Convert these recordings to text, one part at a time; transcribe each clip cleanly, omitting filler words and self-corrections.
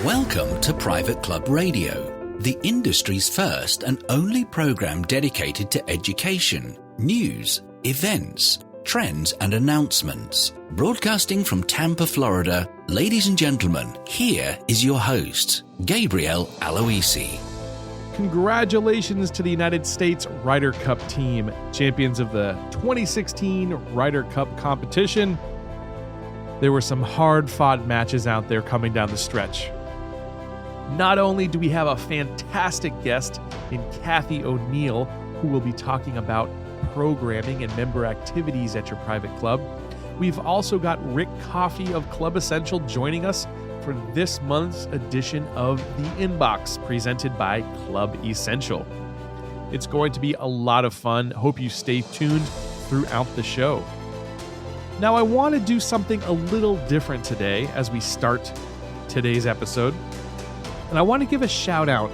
Welcome to Private Club Radio, the industry's first and only program dedicated to education, news, events, trends and announcements. Broadcasting from Tampa, Florida, ladies and gentlemen, here is your host, Gabriel Aloisi. Congratulations to the United States Ryder Cup team, champions of the 2016 Ryder Cup competition. There were some hard-fought matches out there coming down the stretch. Not only do we have a fantastic guest in Kathy O'Neill, who will be talking about programming and member activities at your private club, we've also got Rick Coffey of Club Essential joining us for this month's edition of The Inbox, presented by Club Essential. It's going to be a lot of fun. Hope you stay tuned throughout the show. Now, I want to do something a little different today as we start today's episode. And I want to give a shout out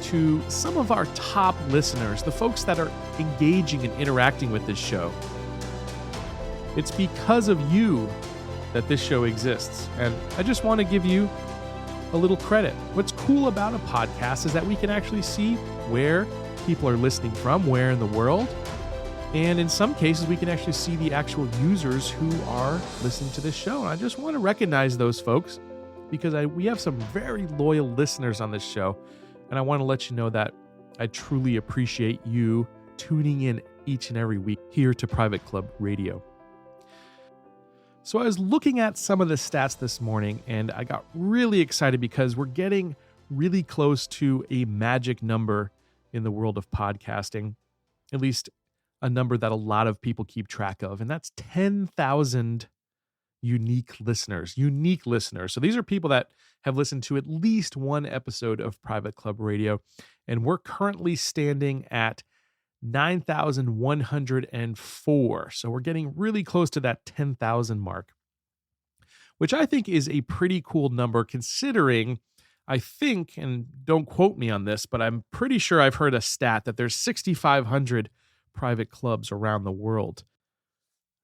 to some of our top listeners, the folks that are engaging and interacting with this show. It's because of you that this show exists. And I just want to give you a little credit. What's cool about a podcast is that we can actually see where people are listening from, where in the world. And in some cases, we can actually see the actual users who are listening to this show. And I just want to recognize those folks because we have some very loyal listeners on this show. And I want to let you know that I truly appreciate you tuning in each and every week here to Private Club Radio. So I was looking at some of the stats this morning and I got really excited because we're getting really close to a magic number in the world of podcasting, at least a number that a lot of people keep track of, and that's 10,000 unique listeners. So these are people that have listened to at least one episode of Private Club Radio, and we're currently standing at 9,104. So we're getting really close to that 10,000 mark, which I think is a pretty cool number considering, I think, and don't quote me on this, but I'm pretty sure I've heard a stat that there's 6,500 private clubs around the world.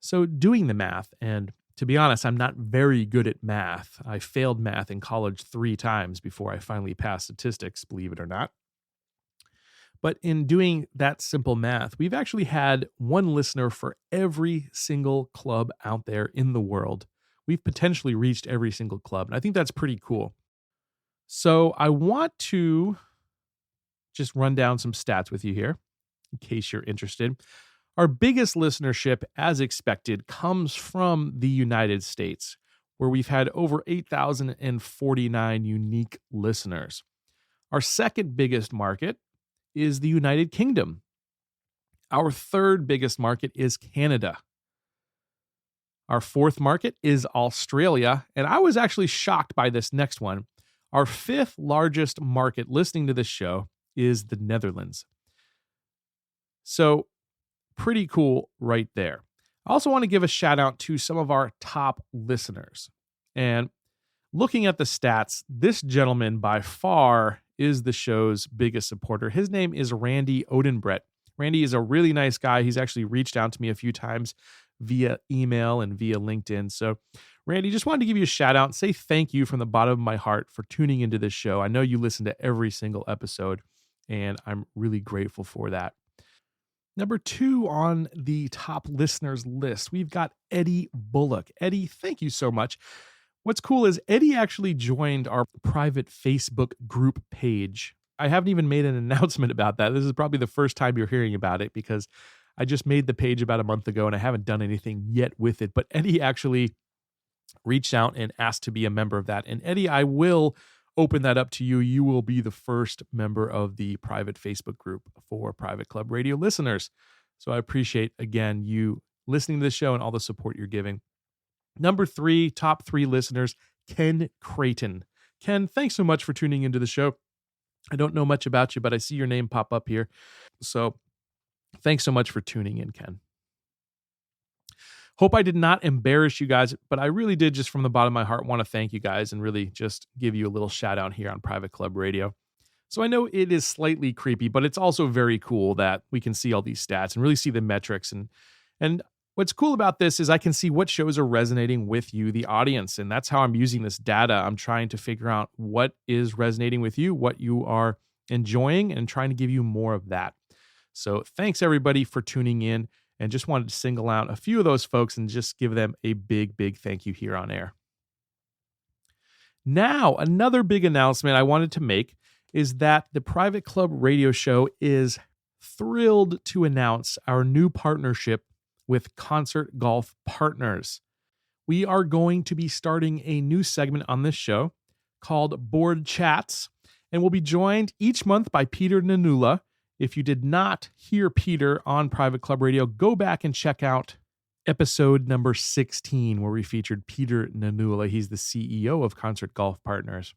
So doing the math, and to be honest, I'm not very good at math. I failed math in college 3 times before I finally passed statistics, believe it or not. But in doing that simple math, we've actually had one listener for every single club out there in the world. We've potentially reached every single club, and I think that's pretty cool. So I want to just run down some stats with you here, in case you're interested. Our biggest listenership, as expected, comes from the United States, where we've had over 8,049 unique listeners. Our second biggest market is the United Kingdom. Our third biggest market is Canada. Our fourth market is Australia, and I was actually shocked by this next one. Our fifth largest market listening to this show is the Netherlands. So pretty cool right there. I also want to give a shout out to some of our top listeners. And looking at the stats, this gentleman by far is the show's biggest supporter. His name is Randy Odenbrett. Randy is a really nice guy. He's actually reached out to me a few times via email and via LinkedIn. So Randy, just wanted to give you a shout out and say thank you from the bottom of my heart for tuning into this show. I know you listen to every single episode, and I'm really grateful for that. Number 2 on the top listeners list, we've got Eddie Bullock. Eddie, thank you so much. What's cool is Eddie actually joined our private Facebook group page. I haven't even made an announcement about that. This is probably the first time you're hearing about it because I just made the page about a month ago and I haven't done anything yet with it. But Eddie actually reached out and asked to be a member of that. And Eddie, I will open that up to you. You will be the first member of the private Facebook group for Private Club Radio listeners. So I appreciate, again, you listening to the show and all the support you're giving. Number 3, top 3 listeners, Ken Creighton. Ken, thanks so much for tuning into the show. I don't know much about you, but I see your name pop up here. So thanks so much for tuning in, Ken. Hope I did not embarrass you guys, but I really did, just from the bottom of my heart, want to thank you guys and really just give you a little shout out here on Private Club Radio. So I know it is slightly creepy, but it's also very cool that we can see all these stats and really see the metrics. And What's cool about this is I can see what shows are resonating with you, the audience, and that's how I'm using this data. I'm trying to figure out what is resonating with you, what you are enjoying, and trying to give you more of that. So thanks everybody for tuning in, and just wanted to single out a few of those folks and just give them a big, big thank you here on air. Now, another big announcement I wanted to make is that the Private Club Radio Show is thrilled to announce our new partnership with Concert Golf Partners. We are going to be starting a new segment on this show called Board Chats, and we'll be joined each month by Peter Nanula. If you did not hear Peter on Private Club Radio, go back and check out episode number 16, where we featured Peter Nanula. He's the CEO of Concert Golf Partners.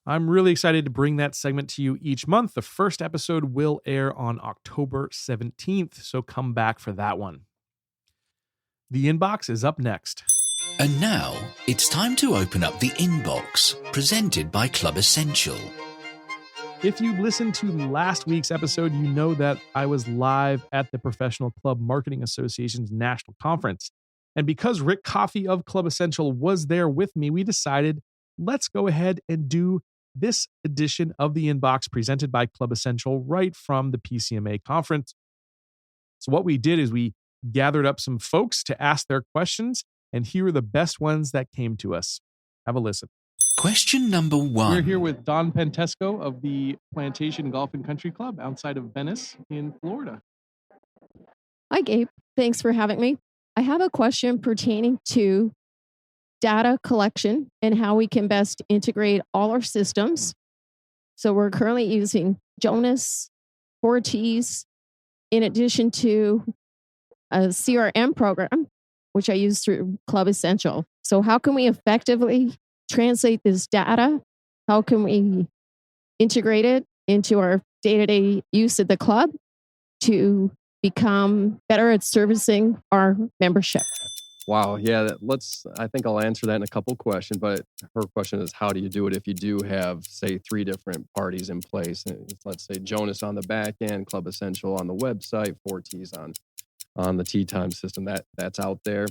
I'm really excited to bring that segment to you each month. The first episode will air on October 17th, so come back for that one. The Inbox is up next. And now it's time to open up the Inbox, presented by Club Essential. If you listened to last week's episode, you know that I was live at the Professional Club Marketing Association's National Conference. And because Rick Coffey of Club Essential was there with me, we decided, let's go ahead and do this edition of the Inbox presented by Club Essential right from the PCMA conference. So what we did is we gathered up some folks to ask their questions, and here are the best ones that came to us. Have a listen. Question number 1. We're here with Don Pentesco of the Plantation Golf and Country Club outside of Venice in Florida. Hi, Gabe. Thanks for having me. I have a question pertaining to data collection and how we can best integrate all our systems. So we're currently using Jonas, Fortis, in addition to a CRM program, which I use through Club Essential. So how can we effectively translate this data? How can we integrate it into our day-to-day use at the club to become better at servicing our membership? Wow. Yeah. I think I'll answer that in a couple questions, but her question is, how do you do it if you do have, say, 3 different parties in place? Let's say Jonas on the back end, Club Essential on the website, Fortis on the Tee Time system that's out there.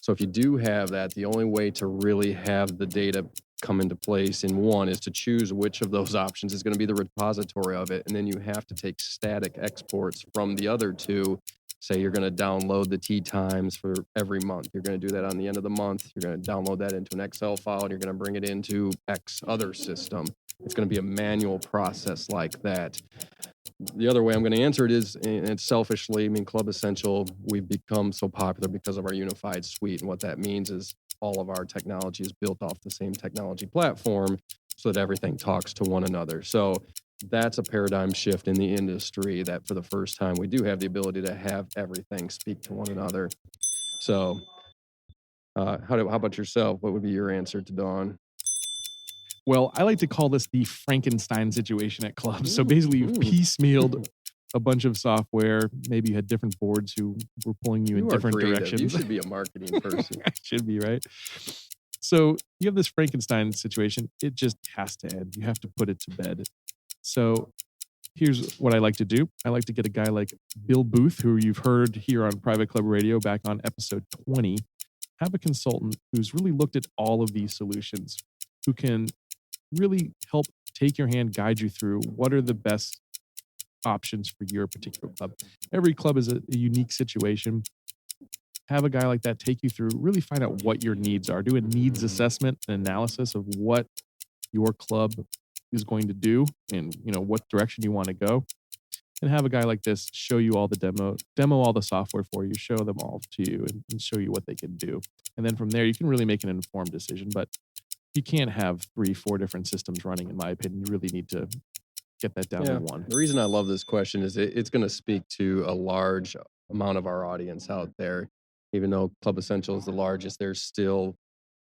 So if you do have that, the only way to really have the data come into place in one is to choose which of those options is going to be the repository of it. And then you have to take static exports from the other two. Say you're going to download the Tee Times for every month. You're going to do that on the end of the month. You're going to download that into an Excel file, and you're going to bring it into X other system. It's going to be a manual process like that. The other way I'm going to answer it is, and it's selfishly, Club Essential, we've become so popular because of our unified suite. And what that means is all of our technology is built off the same technology platform so that everything talks to one another. So that's a paradigm shift in the industry, that for the first time, we do have the ability to have everything speak to one another. So how about yourself? What would be your answer to Dawn? Well, I like to call this the Frankenstein situation at clubs. So basically, you've piecemealed a bunch of software. Maybe you had different boards who were pulling you in different directions. You should be a marketing person. I should be, right? So you have this Frankenstein situation. It just has to end. You have to put it to bed. So here's what I like to do. I like to get a guy like Bill Booth, who you've heard here on Private Club Radio back on episode 20. Have a consultant who's really looked at all of these solutions, who can really help take your hand, guide you through what are the best options for your particular club. Every club is a unique situation. Have a guy like that take you through, really find out what your needs are. Do a needs assessment and analysis of what your club is going to do and what direction you want to go. And have a guy like this show you all the demo all the software for you, show them all to you and show you what they can do. And then from there, you can really make an informed decision. But you can't have 3-4 different systems running, in my opinion. You really need to get that down to one. The reason I love this question is it's going to speak to a large amount of our audience out there. Even though Club Essential is the largest, there's still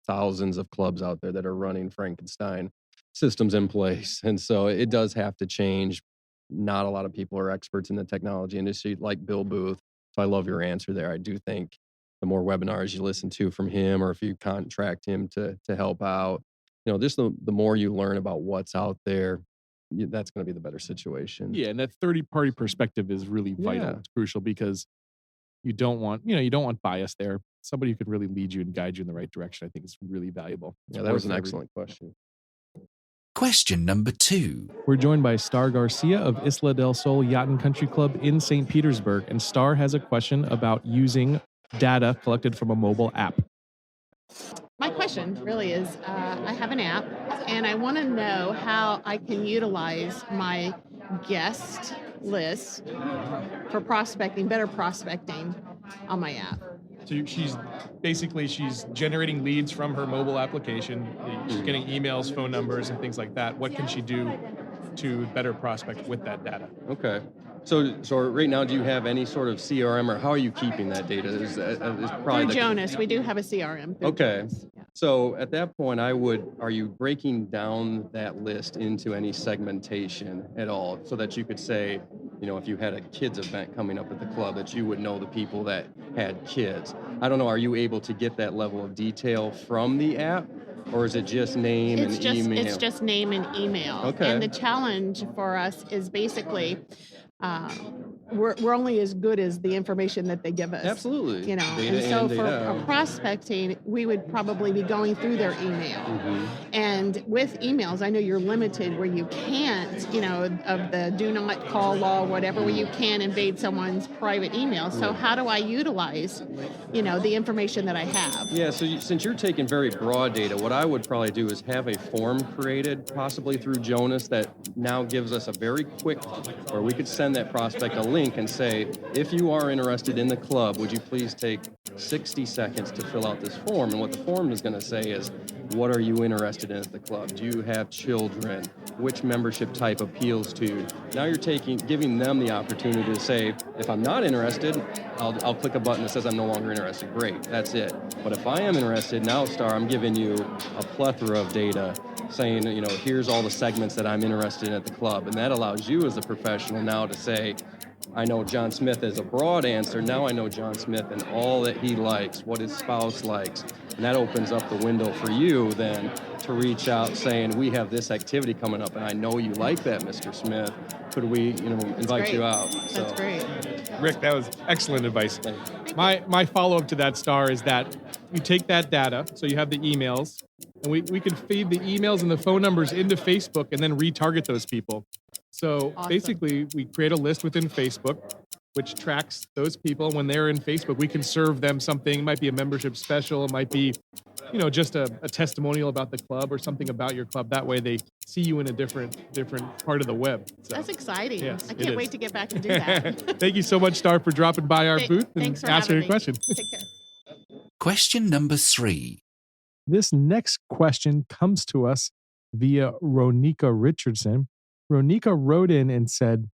thousands of clubs out there that are running Frankenstein systems in place. And so it does have to change. Not a lot of people are experts in the technology industry like Bill Booth. So I love your answer there. I do think the more webinars you listen to from him, or if you contract him to help out, just the more you learn about what's out there, that's going to be the better situation. Yeah, and that third-party perspective is really vital. It's crucial because, you don't want bias there. Somebody who could really lead you and guide you in the right direction, I think, is really valuable. Yeah, that was an excellent question. Question number 2. We're joined by Star Garcia of Isla del Sol Yacht and Country Club in St. Petersburg, and Star has a question about using data collected from a mobile app. My question really is, I have an app, and I want to know how I can utilize my guest list for better prospecting on my app. So she's generating leads from her mobile application. She's getting emails, phone numbers, and things like that. What can she do to better prospect with that data? Okay. So right now, do you have any sort of CRM, or how are you keeping that data? Is probably Through Jonas, we do have a CRM. Okay. Jonas. Yeah. So at that point, are you breaking down that list into any segmentation at all, so that you could say, if you had a kids event coming up at the club, that you would know the people that had kids? I don't know. Are you able to get that level of detail from the app? Or is it just name and email? It's just name and email. Okay. And the challenge for us is basically we're only as good as the information that they give us. Absolutely. Data and so for prospecting, we would probably be going through their email. Mm-hmm. And with emails, I know you're limited where you can't, of the do not call law, whatever, where you can invade someone's private email. So how do I utilize, the information that I have? Yeah, so since you're taking very broad data, what I would probably do is have a form created, possibly through Jonas, that now gives us a very quick, where we could send that prospect a link and say, if you are interested in the club, would you please take 60 seconds to fill out this form? And what the form is going to say is, what are you interested in at the club? Do you have children? Which membership type appeals to you? Now you're giving them the opportunity to say, if I'm not interested, I'll click a button that says I'm no longer interested. Great, that's it. But if I am interested, now, Star, I'm giving you a plethora of data saying, here's all the segments that I'm interested in at the club. And that allows you as a professional now to say, I know John Smith as a broad answer. Now I know John Smith and all that he likes, what his spouse likes. And that opens up the window for you then to reach out saying, we have this activity coming up and I know you like that, Mr. Smith. Could we, invite you out? That's great. Rick, that was excellent advice. My follow-up to that, Star, is that you take that data, so you have the emails, and we can feed the emails and the phone numbers into Facebook and then retarget those people. So basically, we create a list within Facebook, which tracks those people. When they're in Facebook, we can serve them something. It might be a membership special. It might be, just a testimonial about the club or something about your club. That way they see you in a different part of the web. So, that's exciting. yes, I can't wait to get back and do that. Thank you so much, Star, for dropping by our booth and Thanks for answering your having me. question. Take care. Question number 3. This next question comes to us via Ronika Richardson. Ronika wrote in and said,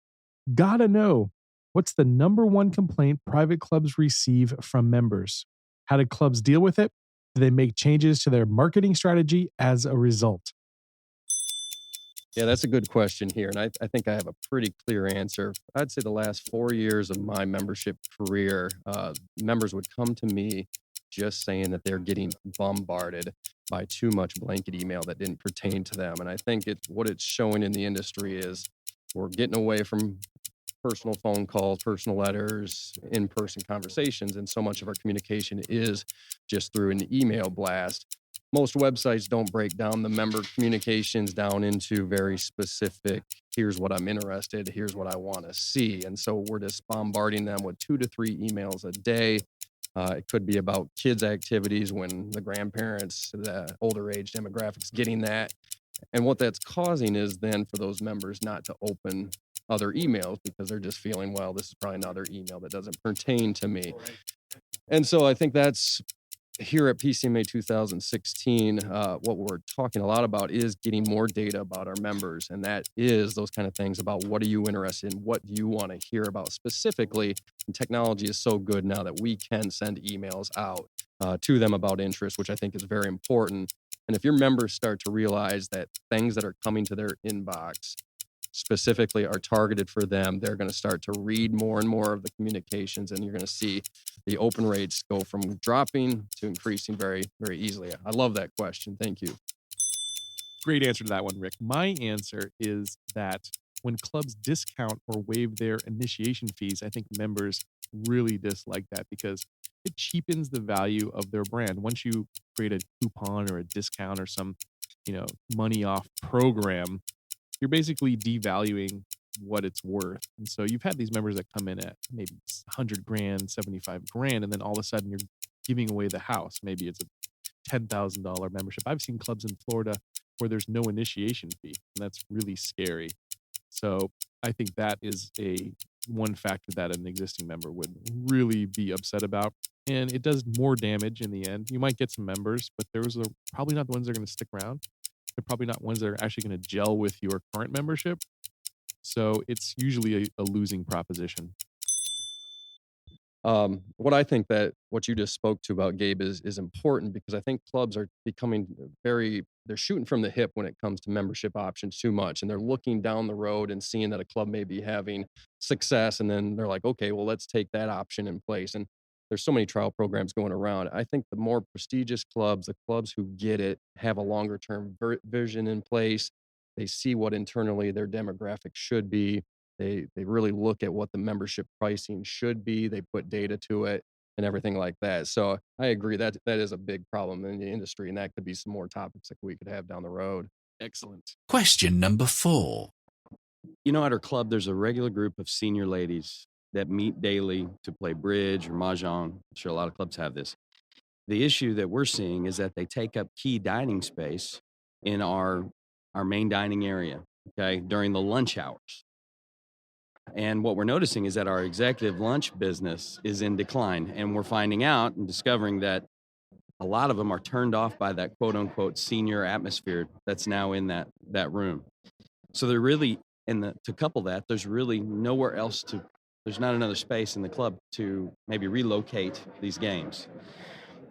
gotta know, what's the number one complaint private clubs receive from members? How do clubs deal with it? Do they make changes to their marketing strategy as a result? Yeah, that's a good question here. And I think I have a pretty clear answer. I'd say the last 4 years of my membership career, members would come to me just saying that they're getting bombarded by too much blanket email that didn't pertain to them. And I think what it's showing in the industry is we're getting away from personal phone calls, personal letters, in-person conversations, and so much of our communication is just through an email blast. Most websites don't break down the member communications down into very specific, here's what I'm interested, here's what I want to see. And so we're just bombarding them with 2 to 3 emails a day. It could be about kids' activities when the grandparents, the older age demographics, getting that. And what that's causing is then for those members not to open other emails because they're just feeling, well, this is probably another email that doesn't pertain to me. And so I think that's here at PCMA 2016, what we're talking a lot about is getting more data about our members. And that is those kind of things about what are you interested in? What do you want to hear about specifically? And technology is so good now that we can send emails out to them about interest, which I think is very important. And if your members start to realize that things that are coming to their inbox specifically are targeted for them, they're going to start to read more and more of the communications, and you're going to see the open rates go from dropping to increasing very, very easily. I love that question. Thank you. Great answer to that one, Rick. My answer is that when clubs discount or waive their initiation fees, I think members really dislike that because it cheapens the value of their brand. Once you create a coupon or a discount or some, money off program, you're basically devaluing what it's worth. And so you've had these members that come in at maybe 100 grand, 75 grand, and then all of a sudden you're giving away the house. Maybe it's a $10,000 membership. I've seen clubs in Florida where there's no initiation fee, and that's really scary. So I think that is one factor that an existing member would really be upset about. And it does more damage in the end. You might get some members, but those are probably not the ones that are going to stick around. They're probably not ones that are actually going to gel with your current membership. So it's usually a losing proposition. What I think that what you just spoke to about, Gabe, is important, because I think clubs are becoming they're shooting from the hip when it comes to membership options too much. And they're looking down the road and seeing that a club may be having success. And then they're like, okay, well, let's take that option in place. And there's so many trial programs going around. I think the more prestigious clubs, the clubs who get it, have a longer term vision in place. They see what internally their demographic should be. They really look at what the membership pricing should be. They put data to it and everything like that. So I agree that is a big problem in the industry, and that could be some more topics that we could have down the road. Excellent. Question number 4. At our club, there's a regular group of senior ladies that meet daily to play bridge or mahjong. I'm sure a lot of clubs have this. The issue that we're seeing is that they take up key dining space in our main dining area, okay, during the lunch hours. And what we're noticing is that our executive lunch business is in decline. And we're finding out and discovering that a lot of them are turned off by that quote unquote senior atmosphere that's now in that room. So they're really, to couple that, there's really nowhere else there's not another space in the club to maybe relocate these games.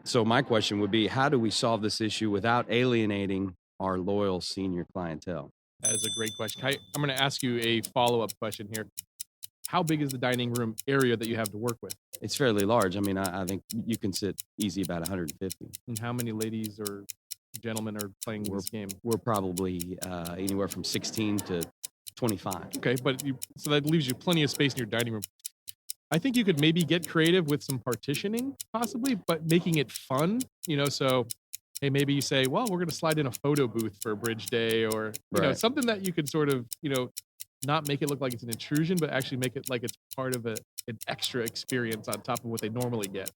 So my question would be, how do we solve this issue without alienating our loyal senior clientele? That is a great question. I'm going to ask you a follow-up question here. How big is the dining room area that you have to work with? It's fairly large. I mean, I think you can sit easy about 150. And how many ladies or gentlemen are playing this game? We're probably anywhere from 16 to 25. Okay, so that leaves you plenty of space in your dining room. I think you could maybe get creative with some partitioning, possibly, but making it fun. So hey, maybe you say, well, we're going to slide in a photo booth for a bridge day, or something that you could sort of not make it look like it's an intrusion, but actually make it like it's part of an extra experience on top of what they normally get.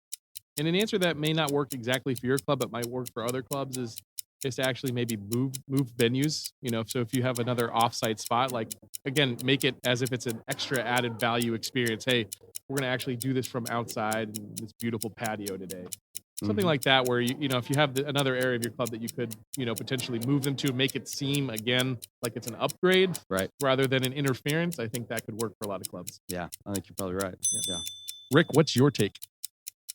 And an answer that may not work exactly for your club, but might work for other clubs is to actually maybe move venues. So if you have another offsite spot, like, again, make it as if it's an extra added value experience. Hey, we're going to actually do this from outside in this beautiful patio today. Something like that, where if you have another area of your club that you could potentially move them to, make it seem again like it's an upgrade, right, rather than an interference. I think that could work for a lot of clubs. Yeah, I think you're probably right. Yeah. Rick, what's your take?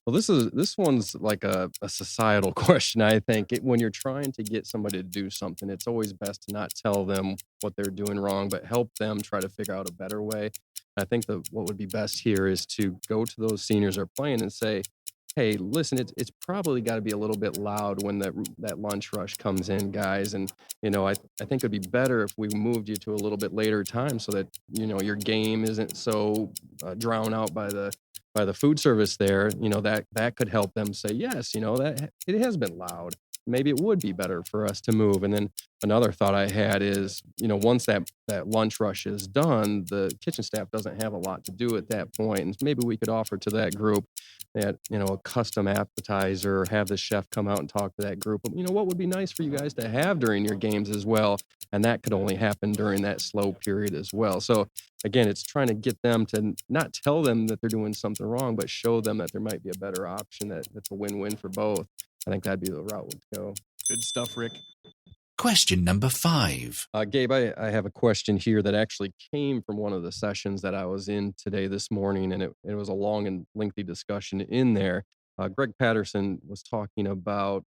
Well, this one's like a societal question. I think when you're trying to get somebody to do something, it's always best to not tell them what they're doing wrong, but help them try to figure out a better way. I think what would be best here is to go to those seniors who are playing and say, hey, listen, it's probably got to be a little bit loud when that lunch rush comes in, guys. And, I think it'd be better if we moved you to a little bit later time so that, your game isn't so drowned out by the food service there. That could help them say, yes, that it has been loud. Maybe it would be better for us to move. And then another thought I had is, once that lunch rush is done, the kitchen staff doesn't have a lot to do at that point. And maybe we could offer to that group that, a custom appetizer, have the chef come out and talk to that group. What would be nice for you guys to have during your games as well? And that could only happen during that slow period as well. So again, it's trying to get them to not tell them that they're doing something wrong, but show them that there might be a better option that's a win-win for both. I think that'd be the route we'd go. Good stuff, Rick. Question number 5. Gabe, I have a question here that actually came from one of the sessions that I was in this morning, and it was a long and lengthy discussion in there. Greg Patterson was talking about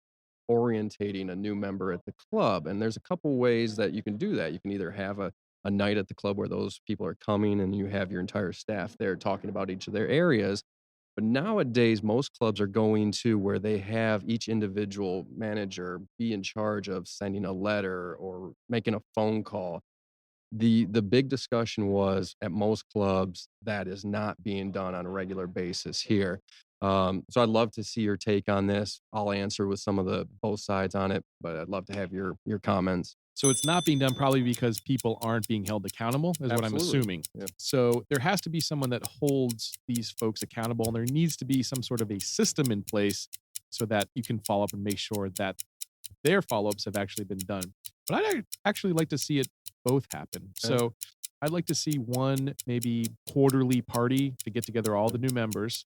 orientating a new member at the club, and there's a couple ways that you can do that. You can either have a night at the club where those people are coming and you have your entire staff there talking about each of their areas. But nowadays, most clubs are going to where they have each individual manager be in charge of sending a letter or making a phone call. The big discussion was at most clubs that is not being done on a regular basis here. So I'd love to see your take on this. I'll answer with some of the both sides on it, but I'd love to have your comments. So it's not being done probably because people aren't being held accountable, is what I'm Absolutely. assuming. Yeah. So there has to be someone that holds these folks accountable, and there needs to be some sort of a system in place so that you can follow up and make sure that their follow-ups have actually been done. But I'd actually like to see it both happen. Okay. So I'd like to see one maybe quarterly party to get together all the new members,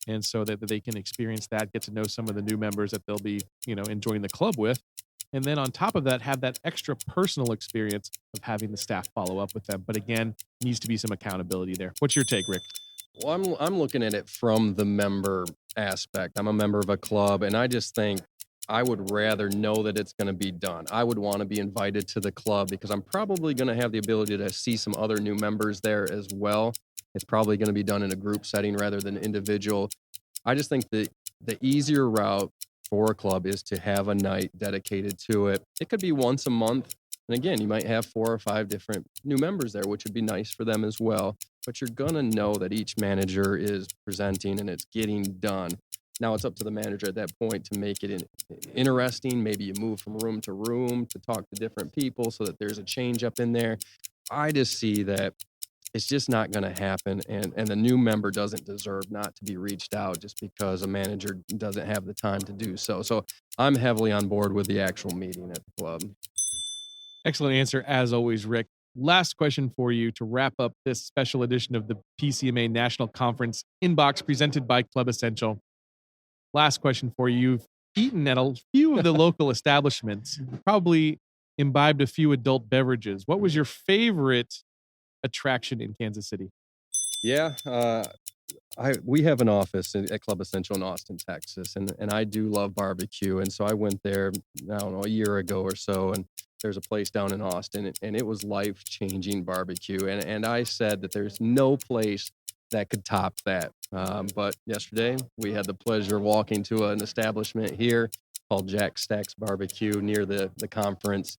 and so that they can experience that, get to know some of the new members that they'll be, enjoying the club with. And then on top of that, have that extra personal experience of having the staff follow up with them. But again, needs to be some accountability there. What's your take, Rick? Well, I'm looking at it from the member aspect. I'm a member of a club, and I just think I would rather know that it's going to be done. I would want to be invited to the club because I'm probably going to have the ability to see some other new members there as well. It's probably going to be done in a group setting rather than individual. I just think that the easier route for a club is to have a night dedicated to it. It could be once a month. And again, you might have 4 or 5 different new members there, which would be nice for them as well. But you're going to know that each manager is presenting and it's getting done. Now it's up to the manager at that point to make it interesting. Maybe you move from room to room to talk to different people so that there's a change up in there. I just see that it's just not going to happen. And the new member doesn't deserve not to be reached out just because a manager doesn't have the time to do so. So I'm heavily on board with the actual meeting at the club. Excellent answer, as always, Rick. Last question for you to wrap up this special edition of the PCMA National Conference Inbox presented by Club Essential. Last question for you. You've eaten at a few of the local establishments, probably imbibed a few adult beverages. What was your favorite attraction in Kansas City? Yeah, we have an office at Club Essential in Austin, Texas, and I do love barbecue. And so I went there, I don't know, a year ago or so, and there's a place down in Austin, and it was life-changing barbecue. And I said that there's no place that could top that. But yesterday, we had the pleasure of walking to an establishment here called Jack Stack's Barbecue near the conference.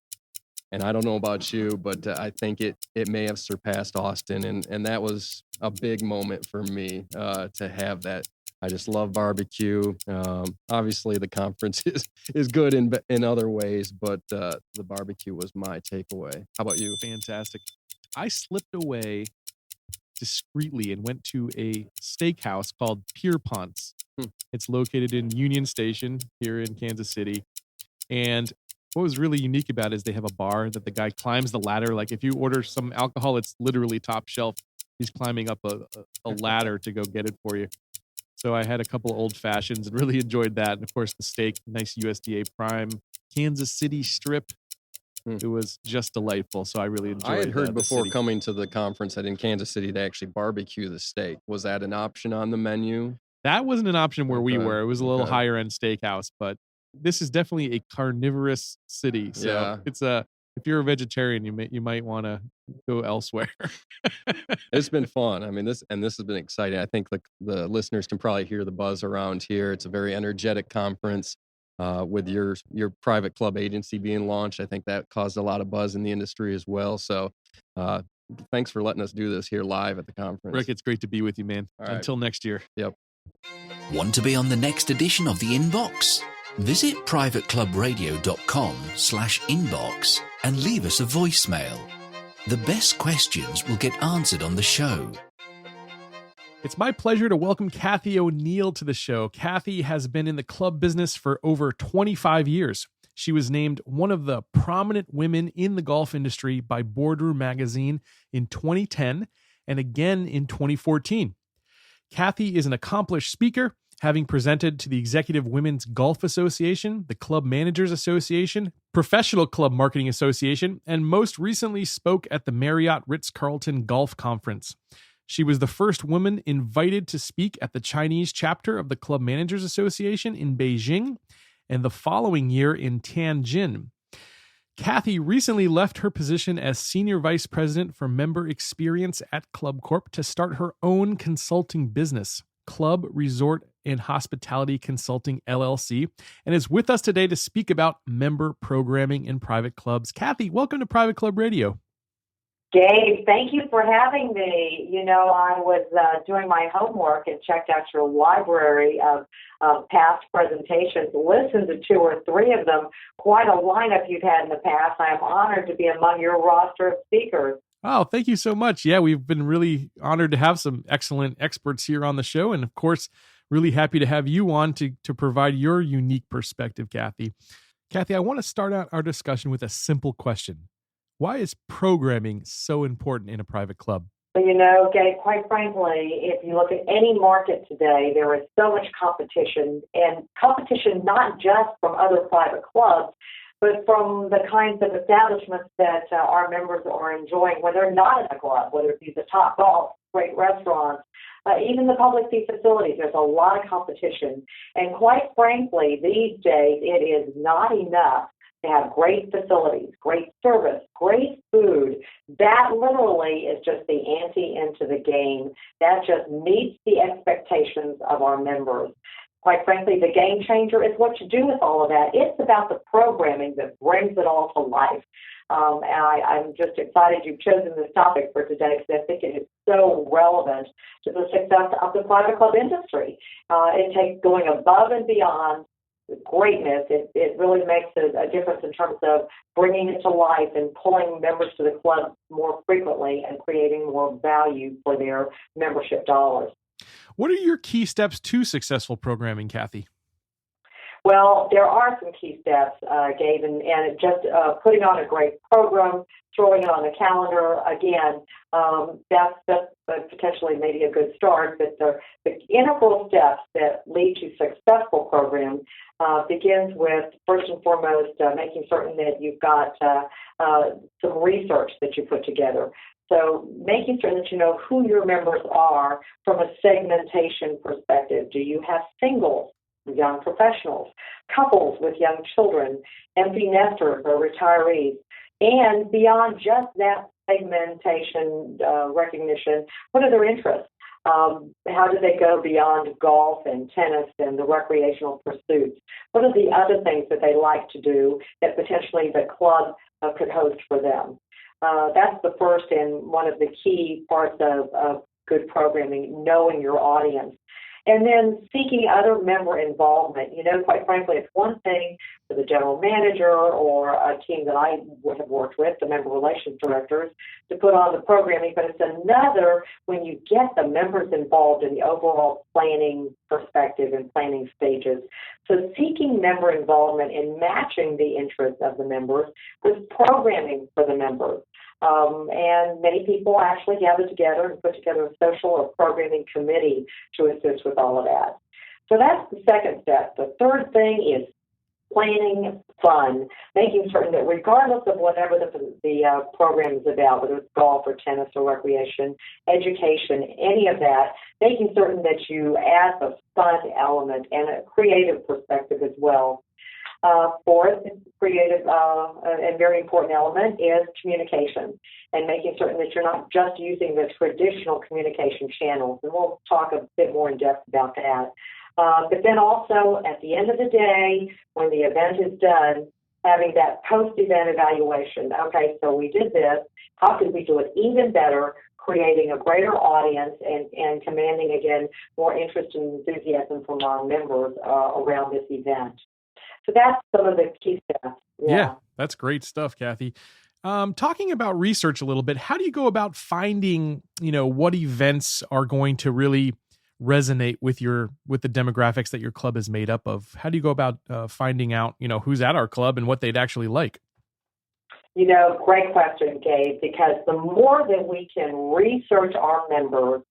And I don't know about you, but I think it may have surpassed Austin. And that was a big moment for me to have that. I just love barbecue. Obviously, the conference is good in other ways, but the barbecue was my takeaway. How about you? Fantastic. I slipped away discreetly and went to a steakhouse called Pierpont's. It's located in Union Station here in Kansas City. And what was really unique about it is they have a bar that the guy climbs the ladder. Like if you order some alcohol, it's literally top shelf. He's climbing up a ladder to go get it for you. So I had a couple of old fashions and really enjoyed that. And of course, the steak, nice USDA prime, Kansas City strip. It was just delightful. So I really enjoyed it. I had heard before coming to the conference that in Kansas City, they actually barbecue the steak. Was that an option on the menu? That wasn't an option where we were. It was a little Okay. higher end steakhouse, but this is definitely a carnivorous city. So Yeah. it's if you're a vegetarian, you might want to go elsewhere. It's been fun. I mean, this has been exciting. I think the listeners can probably hear the buzz around here. It's a very energetic conference. With your private club agency being launched, I think that caused a lot of buzz in the industry as well. So thanks for letting us do this here live at the conference. Rick, it's great to be with you, man. All right. Until next year. Yep. Want to be on the next edition of The Inbox? Visit privateclubradio.com/inbox and leave us a voicemail. The best questions will get answered on the show. It's my pleasure to welcome Kathy O'Neill to the show. Kathy has been in the club business for over 25 years. She was named one of the prominent women in the golf industry by Boardroom Magazine in 2010 and again in 2014. Kathy is an accomplished speaker, having presented to the Executive Women's Golf Association, the Club Managers Association, Professional Club Marketing Association, and most recently spoke at the Marriott Ritz-Carlton Golf Conference. She was the first woman invited to speak at the Chinese chapter of the Club Managers Association in Beijing, and the following year in Tianjin. Kathy recently left her position as Senior Vice President for Member Experience at Club Corp to start her own consulting business, Club Resort and Hospitality Consulting LLC, and is with us today to speak about member programming in private clubs. Kathy, welcome to Private Club Radio. Gabe, thank you for having me. You know, I was doing my homework and checked out your library of past presentations, listened to 2 or 3 of them. Quite a lineup you've had in the past. I am honored to be among your roster of speakers. Oh, thank you so much. Yeah, we've been really honored to have some excellent experts here on the show. And of course, really happy to have you on to provide your unique perspective, Kathy. Kathy, I want to start out our discussion with a simple question. Why is programming so important in a private club? Well, you know, Gabe, quite frankly, if you look at any market today, there is so much competition, and competition not just from other private clubs, but from the kinds of establishments that our members are enjoying when they're not in a club, whether it be the Top Golf, great restaurants, even the public fee facilities. There's a lot of competition. And quite frankly, these days, it is not enough to have great facilities, great service, great food. That literally is just the ante into the game. That just meets the expectations of our members. Quite frankly, the game changer is what you do with all of that. It's about the programming that brings it all to life. And I'm just excited you've chosen this topic for today because I think it is so relevant to the success of the private club industry. It takes going above and beyond greatness. It really makes a difference in terms of bringing it to life and pulling members to the club more frequently and creating more value for their membership dollars. What are your key steps to successful programming, Kathy? Well, there are some key steps, Gabe, and just putting on a great program, throwing it on the calendar. Again, that's potentially maybe a good start, but the integral steps that lead to successful programs begins with, first and foremost, making certain that you've got some research that you put together. So making sure that you know who your members are from a segmentation perspective. Do you have singles, young professionals, couples with young children, empty nesters or retirees? And beyond just that segmentation recognition, what are their interests? How do they go beyond golf and tennis and the recreational pursuits? What are the other things that they like to do that potentially the club could host for them? That's the first and one of the key parts of good programming, knowing your audience. And then seeking other member involvement. You know, quite frankly, it's one thing for the general manager or a team that I would have worked with, the member relations directors, to put on the programming, but it's another when you get the members involved in the overall planning perspective and planning stages. So seeking member involvement and matching the interests of the members with programming for the members. And many people actually gather together and put together a social or programming committee to assist with all of that. So that's the second step. The third thing is planning fun, making certain that regardless of whatever the program is about, whether it's golf or tennis or recreation, education, any of that, making certain that you add a fun element and a creative perspective as well. Fourth, creative and very important element is communication and making certain that you're not just using the traditional communication channels. And we'll talk a bit more in depth about that. But then also at the end of the day, when the event is done, having that post-event evaluation. Okay, so we did this. How could we do it even better, creating a greater audience and commanding, again, more interest and enthusiasm from our members around this event? So that's some of the key steps. Yeah, that's great stuff, Kathy. Talking about research a little bit, how do you go about finding, what events are going to really resonate with the demographics that your club is made up of? How do you go about finding out, who's at our club and what they'd actually like? Great question, Gabe, because the more that we can research our members,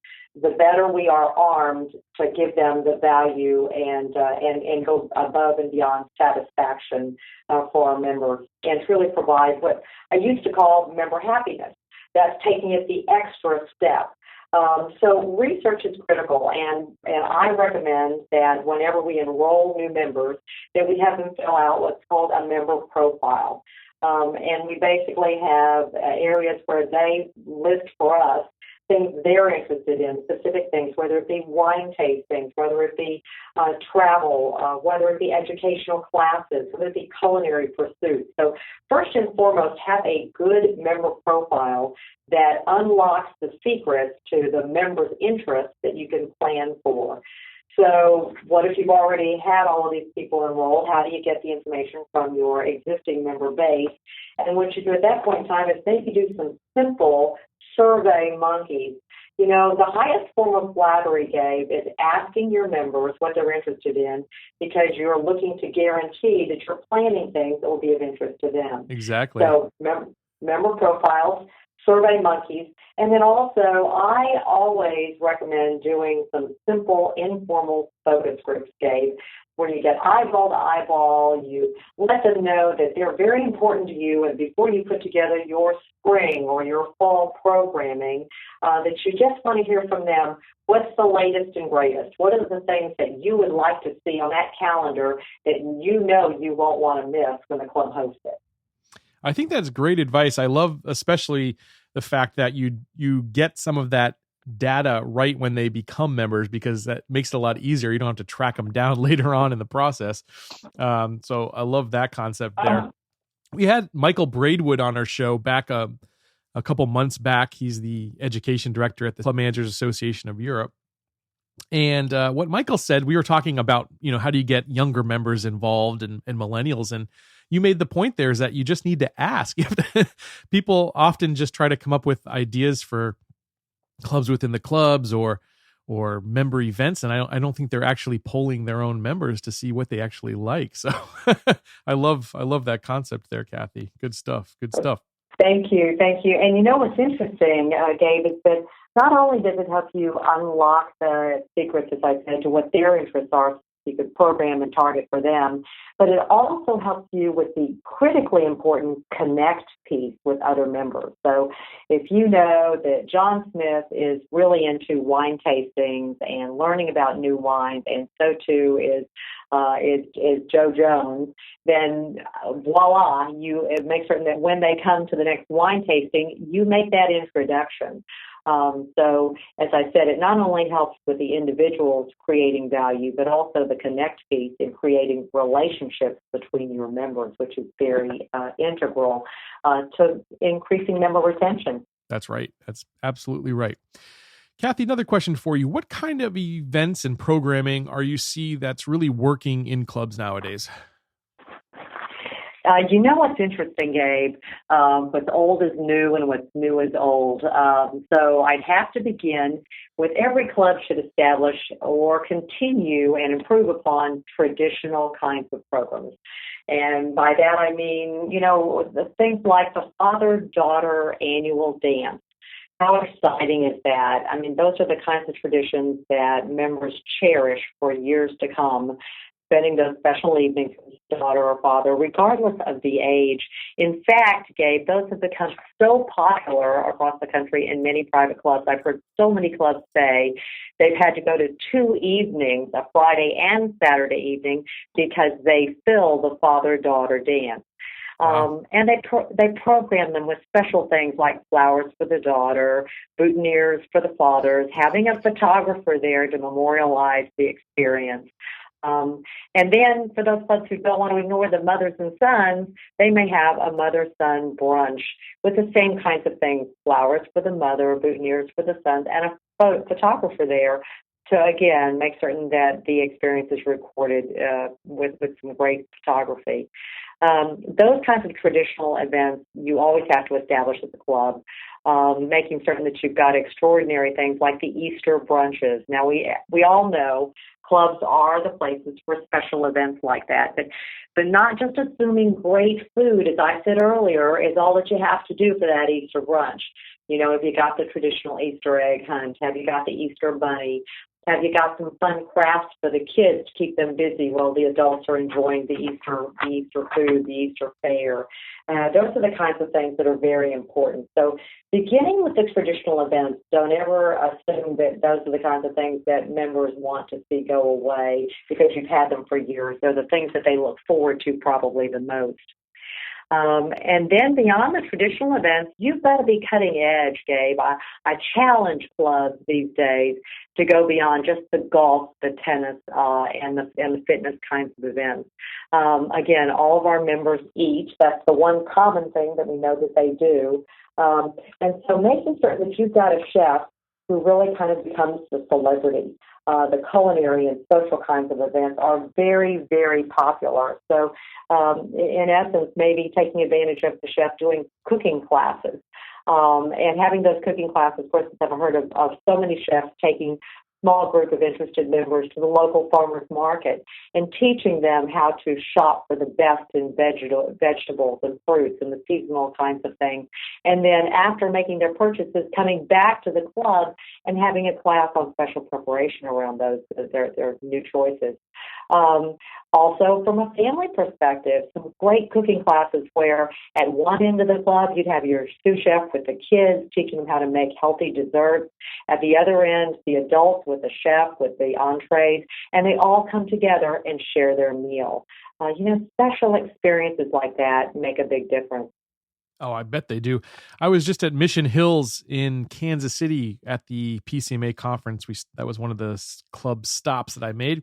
the better we are armed to give them the value and go above and beyond satisfaction for our members and truly provide what I used to call member happiness. That's taking it the extra step. So research is critical, and I recommend that whenever we enroll new members, that we have them fill out what's called a member profile. And we basically have areas where they list for us things they're interested in, specific things, whether it be wine tastings, whether it be travel, whether it be educational classes, whether it be culinary pursuits. So first and foremost, have a good member profile that unlocks the secrets to the member's interests that you can plan for. So what if you've already had all of these people enrolled? How do you get the information from your existing member base? And what you do at that point in time is maybe do some simple survey monkeys. You know, the highest form of flattery, Gabe, is asking your members what they're interested in, because you're looking to guarantee that you're planning things that will be of interest to them. Exactly. So member profiles, survey monkeys, and then also I always recommend doing some simple informal focus groups, Gabe, where you get eyeball to eyeball, you let them know that they're very important to you, and before you put together your spring or your fall programming, that you just want to hear from them, what's the latest and greatest? What are the things that you would like to see on that calendar that you know you won't want to miss when the club hosts it? I think that's great advice. I love especially the fact that you get some of that data right when they become members, because that makes it a lot easier. You don't have to track them down later on in the process. So I love that concept there. We had Michael Braidwood on our show back a couple months back. He's the education director at the Club Managers Association of Europe. And what Michael said, we were talking about, you know, how do you get younger members involved and millennials? And you made the point there is that you just need to ask. People often just try to come up with ideas for clubs within the clubs or member events, and I don't think they're actually polling their own members to see what they actually like. So I love that concept there, Kathy. Good stuff. Thank you. And you know what's interesting, Gabe, is that not only does it help you unlock the secrets, as I said, to what their interests are, so you could program and target for them, but it also helps you with the critically important connect piece with other members. So if you know that John Smith is really into wine tastings and learning about new wines, and so too is Joe Jones, then voila, you make certain that when they come to the next wine tasting, you make that introduction. So, as I said, it not only helps with the individuals creating value, but also the connect piece in creating relationships between your members, which is very integral to increasing member retention. That's right. That's absolutely right. Kathy, another question for you. What kind of events and programming are you see that's really working in clubs nowadays? You know what's interesting, Gabe? What's old is new and what's new is old. So I'd have to begin with every club should establish or continue and improve upon traditional kinds of programs. And by that I mean, you know, the things like the father-daughter annual dance. How exciting is that? I mean, those are the kinds of traditions that members cherish for years to come, spending those special evenings with his daughter or father, regardless of the age. In fact, Gabe, those have become so popular across the country in many private clubs. I've heard so many clubs say they've had to go to 2 evenings, a Friday and Saturday evening, because they fill the father-daughter dance. And they program them with special things like flowers for the daughter, boutonnieres for the fathers, having a photographer there to memorialize the experience. And then for those clubs who don't want to ignore the mothers and sons, they may have a mother-son brunch with the same kinds of things, flowers for the mother, boutonnieres for the sons, and a photographer there to, again, make certain that the experience is recorded with some great photography. Those kinds of traditional events you always have to establish at the club, making certain that you've got extraordinary things like the Easter brunches. Now, we all know clubs are the places for special events like that, but not just assuming great food, as I said earlier, is all that you have to do for that Easter brunch. You know, have you got the traditional Easter egg hunt? Have you got the Easter bunny? Have you got some fun crafts for the kids to keep them busy while the adults are enjoying the Easter food, the Easter fare? Those are the kinds of things that are very important. So beginning with the traditional events, don't ever assume that those are the kinds of things that members want to see go away because you've had them for years. They're the things that they look forward to probably the most. And then beyond the traditional events, you've got to be cutting edge, Gabe. I challenge clubs these days to go beyond just the golf, the tennis, and the fitness kinds of events. Again, all of our members eat. That's the one common thing that we know that they do. And so making certain that you've got a chef who really kind of becomes the celebrity. The culinary and social kinds of events are very, very popular. So, in essence, maybe taking advantage of the chef doing cooking classes and having those cooking classes. For instance, I've heard of so many chefs taking small group of interested members to the local farmers market and teaching them how to shop for the best in vegetables and fruits and the seasonal kinds of things. And then after making their purchases, coming back to the club and having a class on special preparation around those, their new choices. Also, from a family perspective, some great cooking classes where at one end of the club, you'd have your sous chef with the kids, teaching them how to make healthy desserts. At the other end, the adults with the chef, with the entrees, and they all come together and share their meal. Special experiences like that make a big difference. Oh, I bet they do. I was just at Mission Hills in Kansas City at the PCMA conference. That was one of the club stops that I made.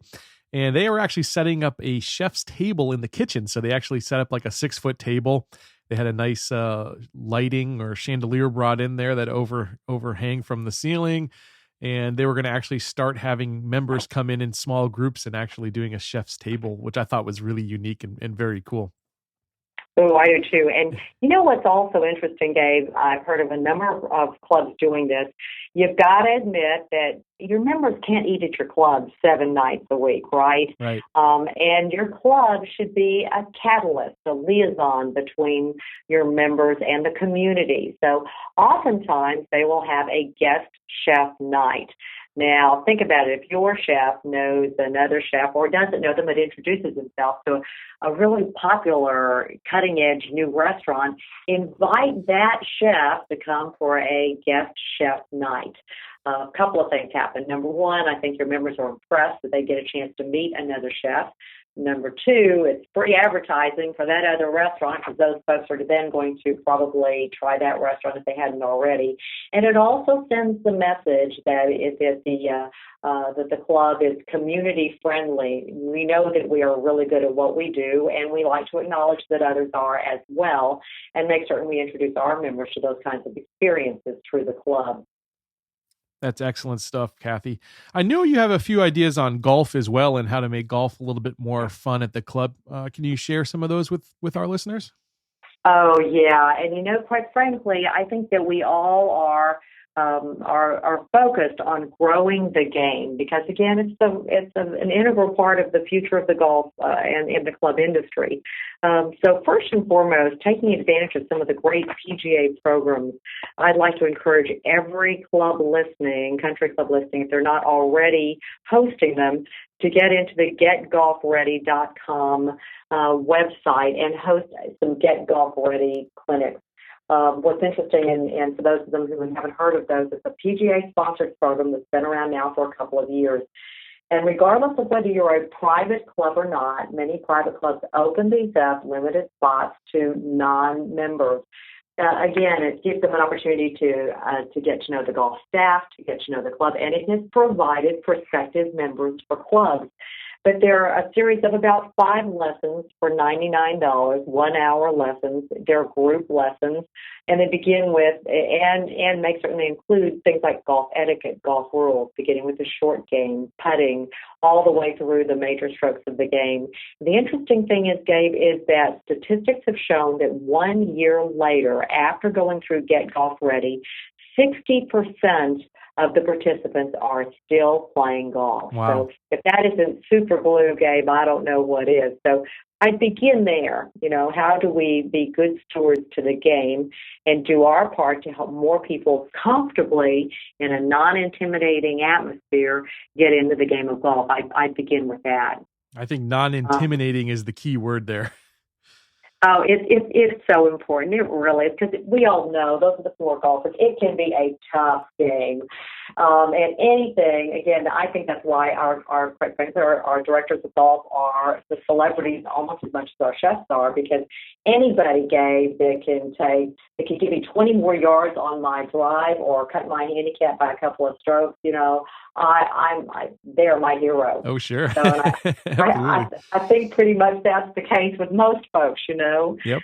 And they were actually setting up a chef's table in the kitchen. So they actually set up like a 6-foot table. They had a nice lighting or chandelier brought in there that overhang from the ceiling. And they were going to actually start having members come in small groups and actually doing a chef's table, which I thought was really unique and very cool. Oh, I do too. And you know what's also interesting, Gabe? I've heard of a number of clubs doing this. You've got to admit that your members can't eat at your club 7 nights a week, right? Right. And your club should be a catalyst, a liaison between your members and the community. So oftentimes they will have a guest chef night. Now, think about it. If your chef knows another chef or doesn't know them but introduces himself to a really popular, cutting-edge new restaurant, invite that chef to come for a guest chef night. A couple of things happen. Number one, I think your members are impressed that they get a chance to meet another chef. Number two, it's free advertising for that other restaurant because those folks are then going to probably try that restaurant if they hadn't already. And it also sends the message that that the club is community friendly. We know that we are really good at what we do, and we like to acknowledge that others are as well, and make certain we introduce our members to those kinds of experiences through the club. That's excellent stuff, Kathy. I know you have a few ideas on golf as well and how to make golf a little bit more fun at the club. Can you share some of those with our listeners? Oh, yeah. And, quite frankly, I think that we all are focused on growing the game because, again, it's an integral part of the future of the golf and in the club industry. So first and foremost, taking advantage of some of the great PGA programs, I'd like to encourage every club listening, country club listening, if they're not already hosting them, to get into the GetGolfReady.com website and host some Get Golf Ready clinics. What's interesting, and for those of them who haven't heard of those, it's a PGA-sponsored program that's been around now for a couple of years. And regardless of whether you're a private club or not, many private clubs open these up, limited spots, to non-members. Again, it gives them an opportunity to get to know the golf staff, to get to know the club, and it has provided prospective members for clubs. But there are a series of about 5 lessons for $99, 1-hour lessons. They're group lessons, and they begin with and make certain they include things like golf etiquette, golf rules, beginning with the short game, putting, all the way through the major strokes of the game. The interesting thing is, Gabe, is that statistics have shown that 1 year later, after going through Get Golf Ready, 60% of the participants are still playing golf. Wow. So if that isn't super glue, Gabe, I don't know what is. So I'd begin there. How do we be good stewards to the game and do our part to help more people comfortably in a non-intimidating atmosphere get into the game of golf? I'd begin with that. I think non-intimidating is the key word there. Oh, it's so important. It really is, because we all know those are the floor golfers. It can be a tough game, and anything. Again, I think that's why our quite frankly our directors of golf are the celebrities almost as much as our chefs are, because anybody, Gabe, that can give me 20 more yards on my drive or cut my handicap by a couple of strokes. They're my hero. Oh, sure. So, I think pretty much that's the case with most folks, Yep.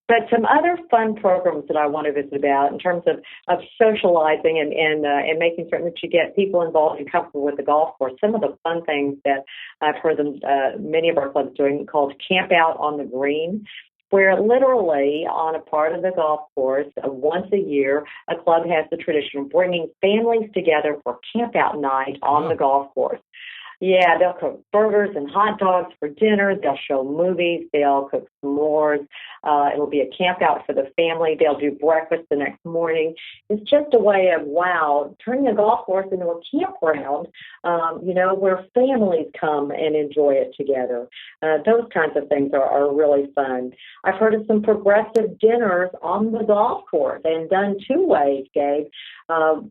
But some other fun programs that I want to visit about in terms of socializing and making certain that you get people involved and comfortable with the golf course. Some of the fun things that I've heard many of our clubs doing called Camp Out on the Green, where literally on a part of the golf course, once a year, a club has the tradition of bringing families together for camp out night on the golf course. Yeah, they'll cook burgers and hot dogs for dinner. They'll show movies. They'll cook s'mores. It'll be a camp out for the family. They'll do breakfast the next morning. It's just a way of, turning a golf course into a campground, where families come and enjoy it together. Those kinds of things are really fun. I've heard of some progressive dinners on the golf course, and done two ways, Gabe.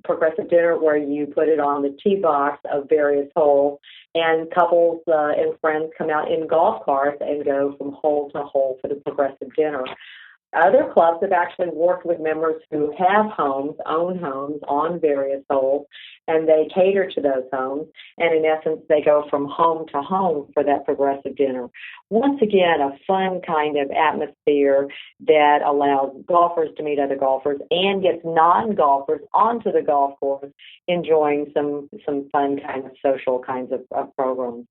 Progressive dinner where you put it on the tee box of various holes, and couples and friends come out in golf carts and go from hole to hole for the progressive dinner. Other clubs have actually worked with members who have own homes on various holes, and they cater to those homes. And in essence, they go from home to home for that progressive dinner. Once again, a fun kind of atmosphere that allows golfers to meet other golfers and gets non-golfers onto the golf course enjoying some fun kind of social kinds of programs.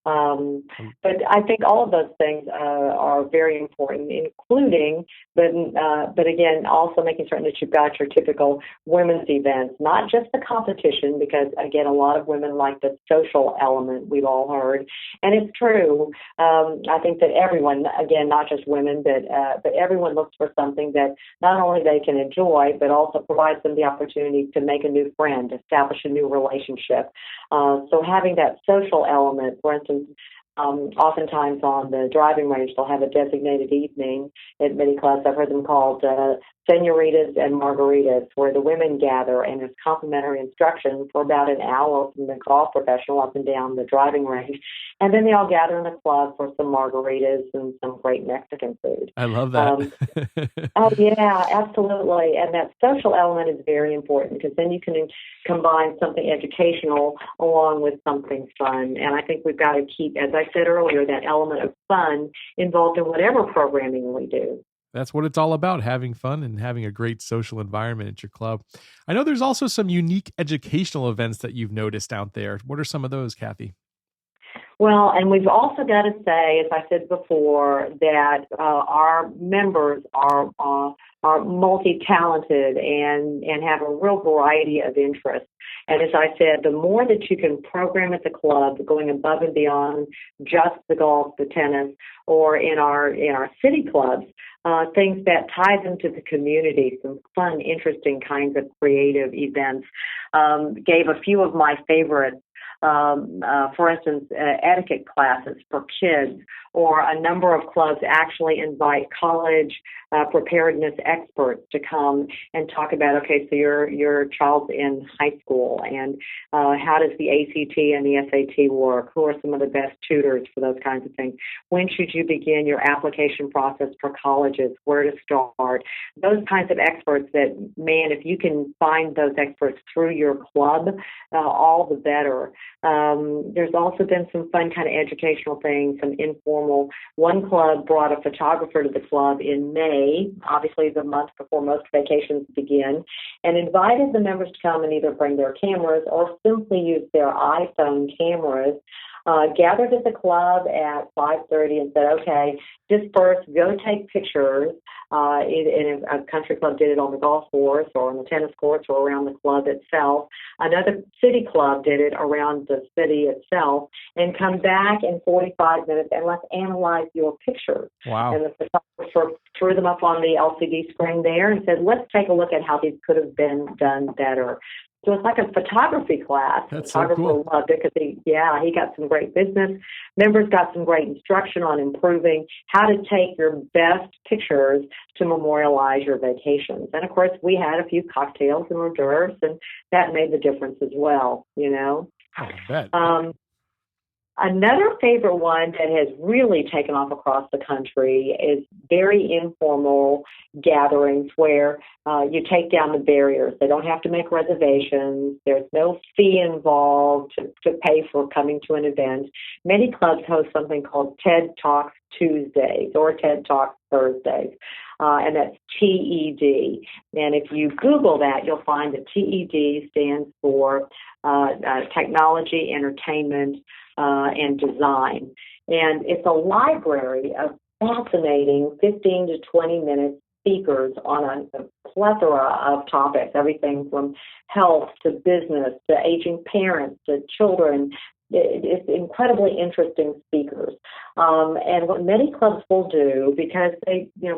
But I think all of those things are very important, including, but again, also making certain that you've got your typical women's events, not just the competition, because again, a lot of women like the social element, we've all heard, and it's true. I think that everyone, again, not just women, but everyone looks for something that not only they can enjoy, but also provides them the opportunity to make a new friend, establish a new relationship. So having that social element, for instance, oftentimes on the driving range, they'll have a designated evening at many clubs. I've heard them called senoritas and margaritas, where the women gather and there's complimentary instruction for about an hour from the golf professional up and down the driving range. And then they all gather in the club for some margaritas and some great Mexican food. I love that. Oh, yeah, absolutely. And that social element is very important, because then you can combine something educational along with something fun. And I think we've got to keep, as I said earlier, that element of fun involved in whatever programming we do. That's what it's all about, having fun and having a great social environment at your club. I know there's also some unique educational events that you've noticed out there. What are some of those, Kathy? Well, and we've also got to say, as I said before, that our members are multi-talented and have a real variety of interests. And as I said, the more that you can program at the club, going above and beyond just the golf, the tennis, or in our city clubs, things that tie them to the community, some fun, interesting kinds of creative events. Gave a few of my favorites. For instance, etiquette classes for kids, or a number of clubs actually invite college preparedness experts to come and talk about, okay, so your child's in high school, and how does the ACT and the SAT work? Who are some of the best tutors for those kinds of things? When should you begin your application process for colleges? Where to start? Those kinds of experts that, man, if you can find those experts through your club, all the better. There's also been some fun kind of educational things, some informal. One club brought a photographer to the club in May, obviously the month before most vacations begin, and invited the members to come and either bring their cameras or simply use their iPhone cameras. Gathered at the club at 5:30 and said, okay, disperse, go take pictures. In a country club did it on the golf course or on the tennis courts or around the club itself. Another city club did it around the city itself, and come back in 45 minutes and let's analyze your pictures. Wow. And the photographer threw them up on the LCD screen there and said, let's take a look at how these could have been done better. So it's like a photography class. That's so Photographer cool. loved it because he got some great business. Members got some great instruction on improving how to take your best pictures to memorialize your vacations. And of course, we had a few cocktails and hors d'oeuvres, and that made the difference as well, Oh, I bet. Another favorite one that has really taken off across the country is very informal gatherings where you take down the barriers. They don't have to make reservations. There's no fee involved to pay for coming to an event. Many clubs host something called TED Talks Tuesdays or TED Talks Thursdays, and that's TED. And if you Google that, you'll find that TED stands for Technology, Entertainment, and Design. And it's a library of fascinating 15 to 20 minute speakers on a plethora of topics, everything from health to business to aging parents to children. It's incredibly interesting speakers. And what many clubs will do, because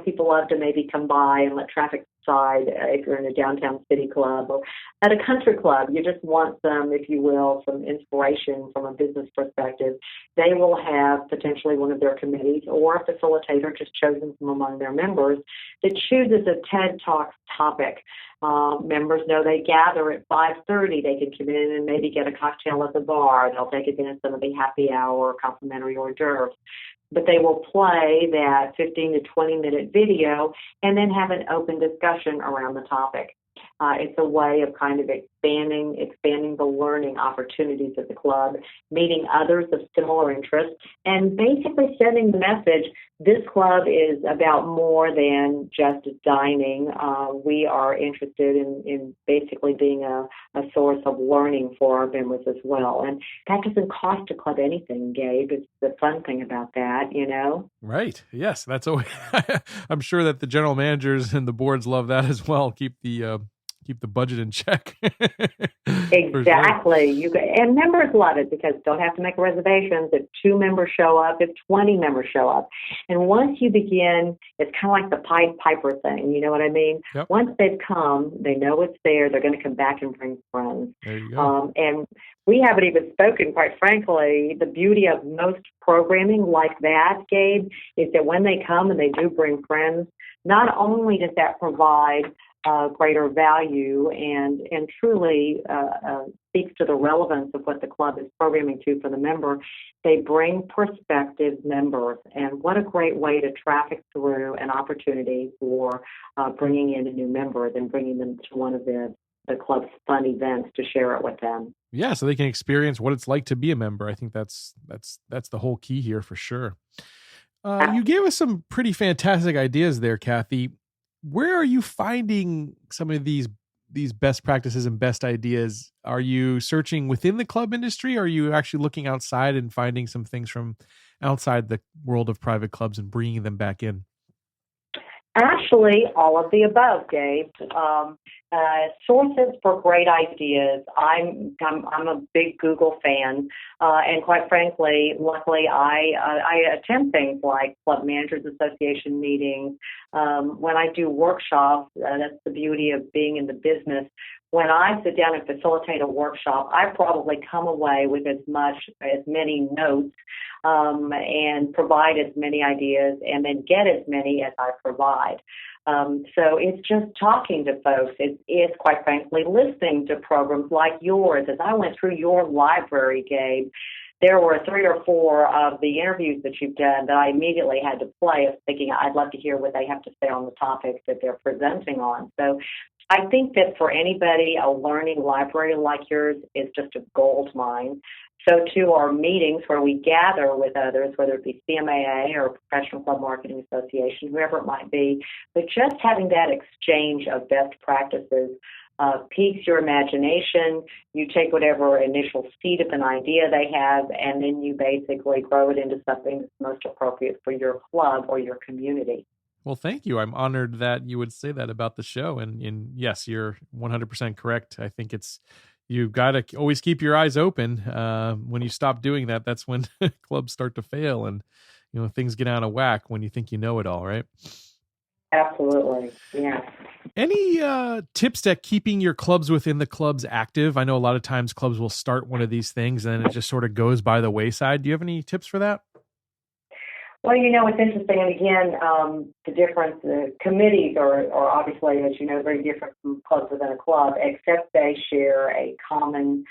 people love to maybe come by and let traffic subside if you're in a downtown city club or at a country club, you just want some, if you will, some inspiration from a business perspective. They will have potentially one of their committees or a facilitator just chosen from among their members that chooses a TED Talks topic. Members know they gather at 5:30. They can come in and maybe get a cocktail at the bar. They'll take advantage of some of the happy hour, complimentary hors d'oeuvres. But they will play that 15 to 20 minute video and then have an open discussion around the topic. It's a way of kind of expanding the learning opportunities at the club, meeting others of similar interests, and basically sending the message, this club is about more than just dining. We are interested in basically being a source of learning for our members as well. And that doesn't cost the club anything, Gabe. It's the fun thing about that, Right. Yes. That's always, I'm sure that the general managers and the boards love that as well. Keep the budget in check. Exactly. Sure. And members love it because don't have to make reservations. If 2 members show up, if 20 members show up. And once you begin, it's kind of like the Pied Piper thing. You know what I mean? Yep. Once they've come, they know it's there. They're going to come back and bring friends. There you go. And we haven't even spoken, quite frankly. The beauty of most programming like that, Gabe, is that when they come and they do bring friends, not only does that provide greater value and truly speaks to the relevance of what the club is programming to for the member, they bring prospective members. And what a great way to traffic through an opportunity for bringing in a new member than bringing them to one of the club's fun events to share it with them. Yeah, so they can experience what it's like to be a member. I think that's the whole key here for sure. You gave us some pretty fantastic ideas there, Kathy. Where are you finding some of these best practices and best ideas? Are you searching within the club industry? Or are you actually looking outside and finding some things from outside the world of private clubs and bringing them back in? Actually, all of the above, Gabe. Sources for great ideas. I'm a big Google fan, and quite frankly, luckily, I attend things like Club Managers Association meetings. When I do workshops, that's the beauty of being in the business. When I sit down and facilitate a workshop, I probably come away with as many notes and provide as many ideas and then get as many as I provide. So it's just talking to folks. It's quite frankly listening to programs like yours. As I went through your library, Gabe, there were 3 or 4 of the interviews that you've done that I immediately had to play. I was thinking I'd love to hear what they have to say on the topics that they're presenting on. So I think that for anybody, a learning library like yours is just a gold mine. So too are meetings where we gather with others, whether it be CMAA or Professional Club Marketing Association, whoever it might be. But just having that exchange of best practices piques your imagination. You take whatever initial seed of an idea they have, and then you basically grow it into something that's most appropriate for your club or your community. Well, thank you. I'm honored that you would say that about the show. And yes, you're 100% correct. I think you've got to always keep your eyes open. When you stop doing that, that's when clubs start to fail and things get out of whack when you think you know it all, right? Absolutely. Yeah. Any tips to keeping your clubs within the clubs active? I know a lot of times clubs will start one of these things and then it just sort of goes by the wayside. Do you have any tips for that? Well, it's interesting. And again, the difference, committees are obviously, as you know, very different from clubs within a club, except they share a common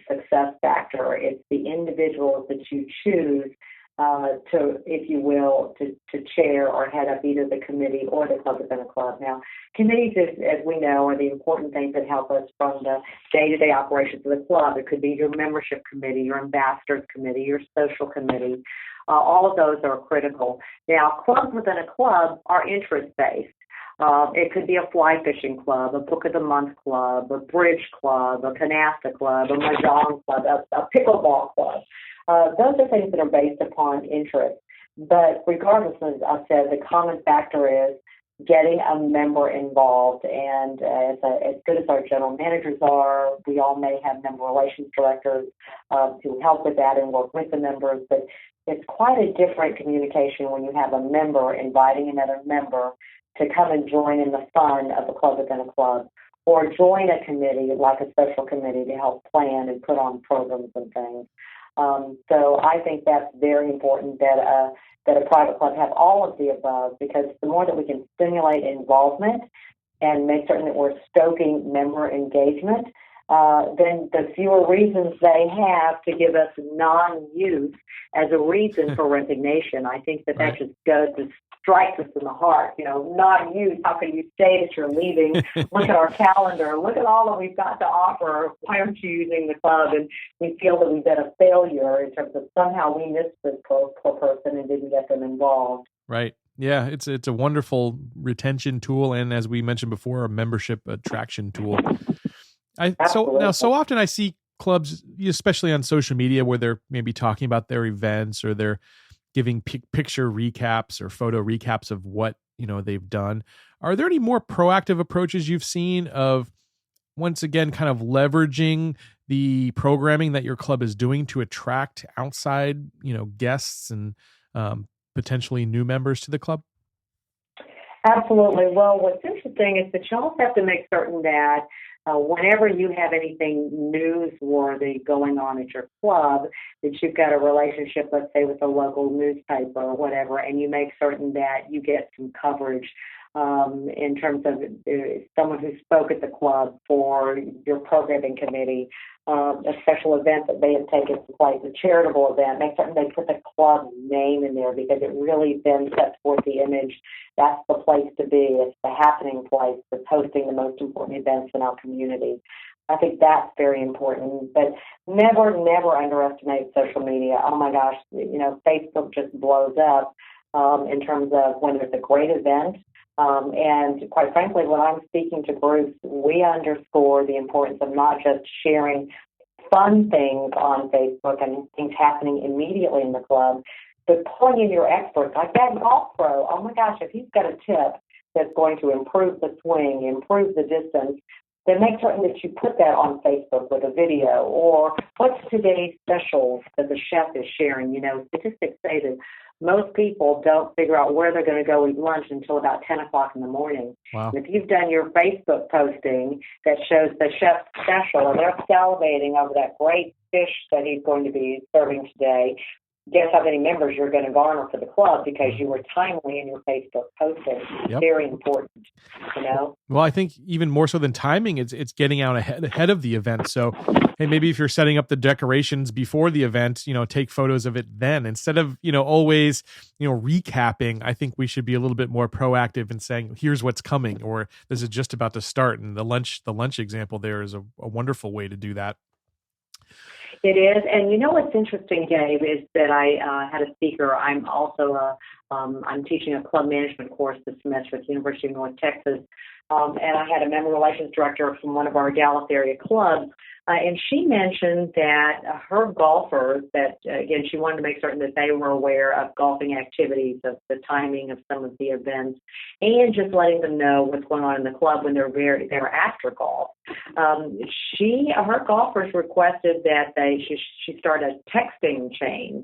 success factor. It's the individuals that you choose to, if you will, to chair or head up either the committee or the club within a club. Now, committees, as we know, are the important things that help us from the day-to-day operations of the club. It could be your membership committee, your ambassadors committee, your social committee. All of those are critical. Now, clubs within a club are interest-based. It could be a fly fishing club, a book of the month club, a bridge club, a canasta club, a mahjong club, a pickleball club. Those are things that are based upon interest. But regardless, as I said, the common factor is getting a member involved. And as good as our general managers are, we all may have member relations directors who help with that and work with the members. But it's quite a different communication when you have a member inviting another member to come and join in the fun of a club within a club, or join a committee like a social committee to help plan and put on programs and things. So I think that's very important that a private club have all of the above, because the more that we can stimulate involvement and make certain that we're stoking member engagement, then the fewer reasons they have to give us non-use as a reason for resignation. I think that just goes to strikes us in the heart. Not use. How can you say that you're leaving? Look at our calendar. Look at all that we've got to offer. Why aren't you using the club? And we feel that we've been a failure in terms of somehow we missed this poor person and didn't get them involved. Right. Yeah, it's a wonderful retention tool, and as we mentioned before, a membership attraction tool. So often I see clubs, especially on social media, where they're maybe talking about their events or they're giving picture recaps or photo recaps of what they've done. Are there any more proactive approaches you've seen of, once again, kind of leveraging the programming that your club is doing to attract outside guests and potentially new members to the club? Absolutely. Well, what's interesting is that you also have to make certain that whenever you have anything newsworthy going on at your club, that you've got a relationship, let's say, with a local newspaper or whatever, and you make certain that you get some coverage in terms of someone who spoke at the club for your programming committee, a special event that may have taken place, a charitable event. Make certain they put the club name in there, because it really then sets forth the image. That's the place to be. It's the happening place that's hosting the most important events in our community. I think that's very important. But never underestimate social media. Oh my gosh, Facebook just blows up in terms of when there's a great event. And quite frankly, when I'm speaking to groups, we underscore the importance of not just sharing fun things on Facebook and things happening immediately in the club, but pulling in your experts, like that golf pro. Oh my gosh, if he's got a tip that's going to improve the swing, improve the distance, then make certain that you put that on Facebook with a video. Or what's today's specials that the chef is sharing? Statistics say that most people don't figure out where they're going to go eat lunch until about 10 o'clock in the morning. Wow. And if you've done your Facebook posting that shows the chef's special and they're salivating over that great fish that he's going to be serving today, guess how many members you're going to garner for the club because you were timely in your Facebook posting. Yep. Very important, Well, I think even more so than timing, it's getting out ahead of the event. So, hey, maybe if you're setting up the decorations before the event, take photos of it then instead of always recapping. I think we should be a little bit more proactive in saying, here's what's coming, or this is just about to start. And the lunch example there is a wonderful way to do that. It is, and what's interesting, Gabe, is that I had a speaker. I'm also I'm teaching a club management course this semester at the University of North Texas, and I had a member relations director from one of our Dallas area clubs, and she mentioned that her golfers, that again, she wanted to make certain that they were aware of golfing activities, of the timing of some of the events, and just letting them know what's going on in the club when they're after golf. Her golfers requested that she start a texting chain.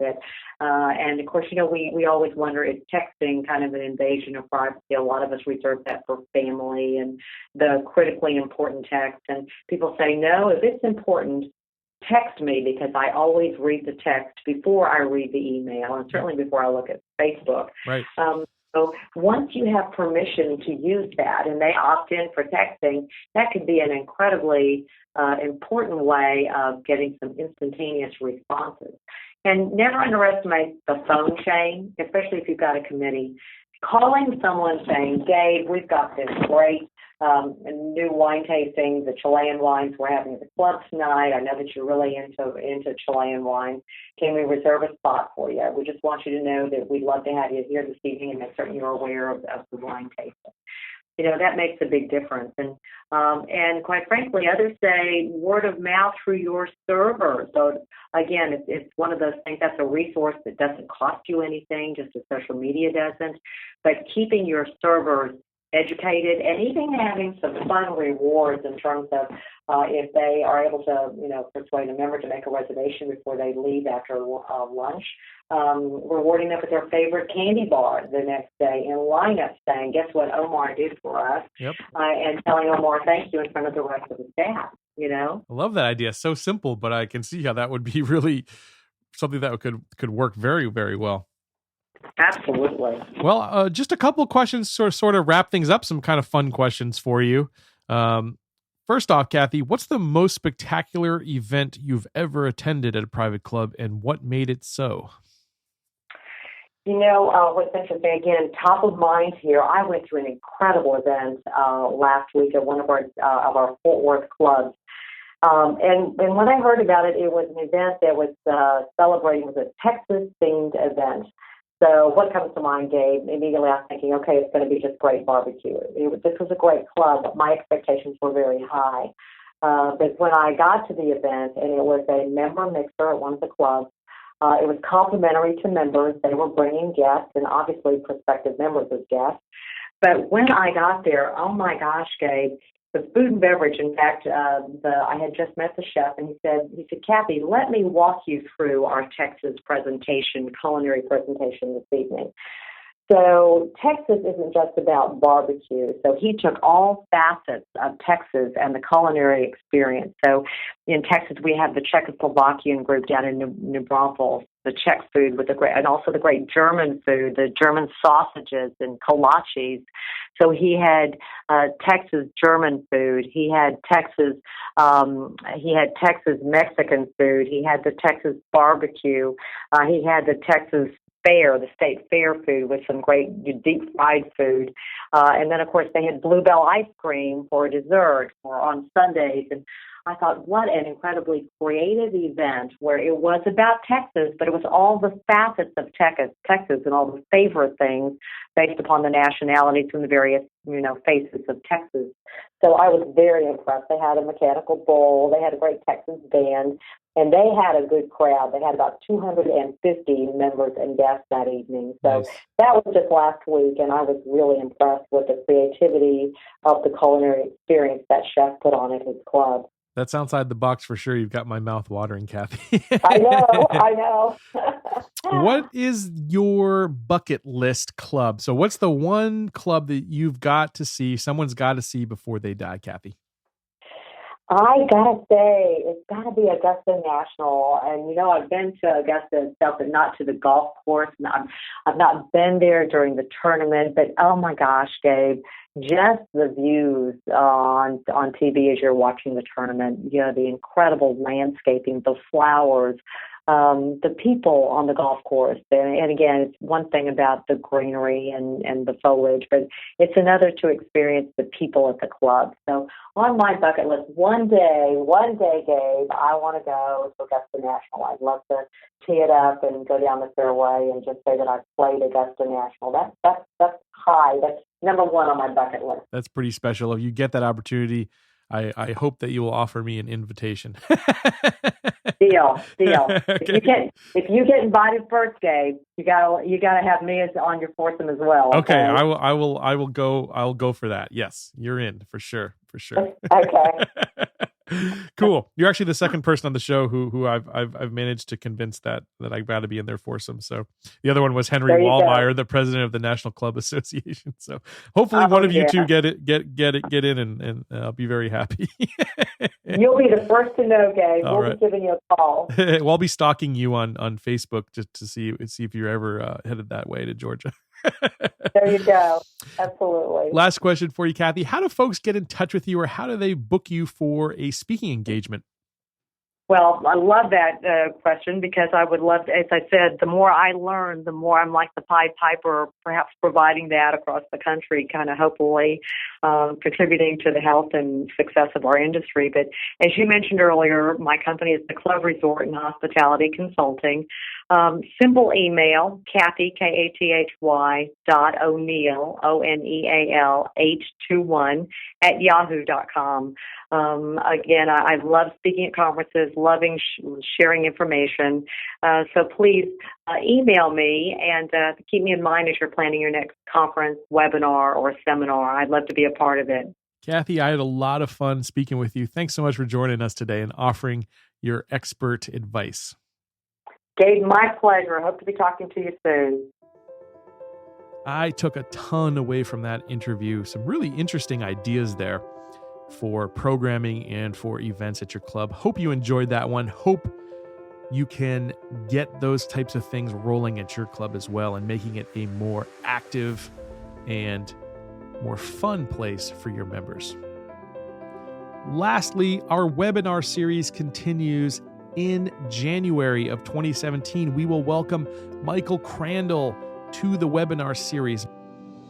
And of course, we always wonder, is texting kind of an invasion of privacy? A lot of us reserve that for family and the critically important text. And people say, no, if it's important, text me, because I always read the text before I read the email, and certainly before I look at Facebook. Right. So once you have permission to use that and they opt in for texting, that could be an incredibly important way of getting some instantaneous responses. And never underestimate the phone chain, especially if you've got a committee. Calling someone saying, Gabe, we've got this great new wine tasting, the Chilean wines we're having at the club tonight. I know that you're really into Chilean wine. Can we reserve a spot for you? We just want you to know that we'd love to have you here this evening and make certain you're aware of the wine tasting. That makes a big difference. And quite frankly, others say word of mouth through your server. So again, it's one of those things, that's a resource that doesn't cost you anything, just as social media doesn't. But keeping your servers educated and even having some fun rewards in terms of if they are able to, persuade a member to make a reservation before they leave after lunch, rewarding them with their favorite candy bar the next day in lineup, saying, guess what Omar did for us? Yep. And telling Omar thank you in front of the rest of the staff, I love that idea. So simple, but I can see how that would be really something that could work very, very well. Absolutely. Well, just a couple of questions to sort of wrap things up, some kind of fun questions for you. First off, Kathy, what's the most spectacular event you've ever attended at a private club, and what made it so? What's interesting, again, top of mind here, I went to an incredible event last week at one of our Fort Worth clubs. And when I heard about it, it was an event that was celebrating, it was a Texas-themed event. So what comes to mind, Gabe? Immediately I was thinking, okay, it's going to be just great barbecue. This was a great club, but my expectations were very high. But when I got to the event, and it was a member mixer at one of the clubs, it was complimentary to members. They were bringing guests, and obviously prospective members as guests. But when I got there, oh my gosh, Gabe, the food and beverage, in fact, I had just met the chef, and he said, Kathy, let me walk you through our Texas culinary presentation this evening. So Texas isn't just about barbecue. So he took all facets of Texas and the culinary experience. So in Texas, we have the Czechoslovakian group down in New Braunfels, the Czech food and also the great German food, the German sausages and kolaches. So he had Texas German food. He had Texas Mexican food. He had the Texas barbecue. He had the Texas fair, the state fair food with some great deep fried food. And then, of course, they had Bluebell ice cream for dessert or on Sundays. And I thought, what an incredibly creative event where it was about Texas, but it was all the facets of Texas and all the favorite things based upon the nationalities from the various, faces of Texas. So I was very impressed. They had a mechanical bull. They had a great Texas band. And they had a good crowd. They had about 250 members and guests that evening. So That was just last week, and I was really impressed with the creativity of the culinary experience that chef put on at his club. That's outside the box for sure. You've got my mouth watering, Kathy. I know. What is your bucket list club? So what's the one club that you've got to see, someone's got to see before they die, Kathy? I gotta say, it's gotta be Augusta National. And I've been to Augusta itself, but not to the golf course. And I've not been there during the tournament. But oh my gosh, Gabe, just the views on TV as you're watching the tournament. The incredible landscaping, the flowers, the people on the golf course. And again, it's one thing about the greenery and the foliage, but it's another to experience the people at the club. So on my bucket list, one day, Gabe, I want to go to Augusta National. I'd love to tee it up and go down the fairway and just say that I've played Augusta National. That's high. That's number one on my bucket list. That's pretty special. If you get that opportunity, I hope that you will offer me an invitation. Deal. Okay. If you get invited first, Gabe, you gotta have me as on your foursome as well. Okay, I will go. I'll go for that. Yes, you're in for sure. Okay. Cool. You're actually the second person on the show who I've managed to convince that I've got to be in their foursome. So the other one was Henry Wallmeyer, the president of the National Club Association. So hopefully one of you two get in, and I'll be very happy. You'll be the first to know, Gabe. We'll All be giving you a call. Well, I'll be stalking you on Facebook just to see if you're ever headed that way to Georgia. There you go. Absolutely. Last question for you, Kathy. How do folks get in touch with you, or how do they book you for a speaking engagement? Well, I love that question, because I would love to, as I said, the more I learn, the more I'm like the Pied Piper, perhaps providing that across the country, kind of hopefully contributing to the health and success of our industry. But as you mentioned earlier, my company is the Club Resort and Hospitality Consulting. Simple email, Kathy, Kathy.O'Neal, ONEAL 821 @yahoo.com. Again, I love speaking at conferences, loving sharing information. So please email me and keep me in mind as you're planning your next conference, webinar, or seminar. I'd love to be a part of it. Kathy, I had a lot of fun speaking with you. Thanks so much for joining us today and offering your expert advice. Gabe, my pleasure. I hope to be talking to you soon. I took a ton away from that interview. Some really interesting ideas there for programming and for events at your club. Hope you enjoyed that one. Hope you can get those types of things rolling at your club as well, and making it a more active and more fun place for your members. Lastly, our webinar series continues. In January of 2017, we will welcome Michael Crandall to the webinar series.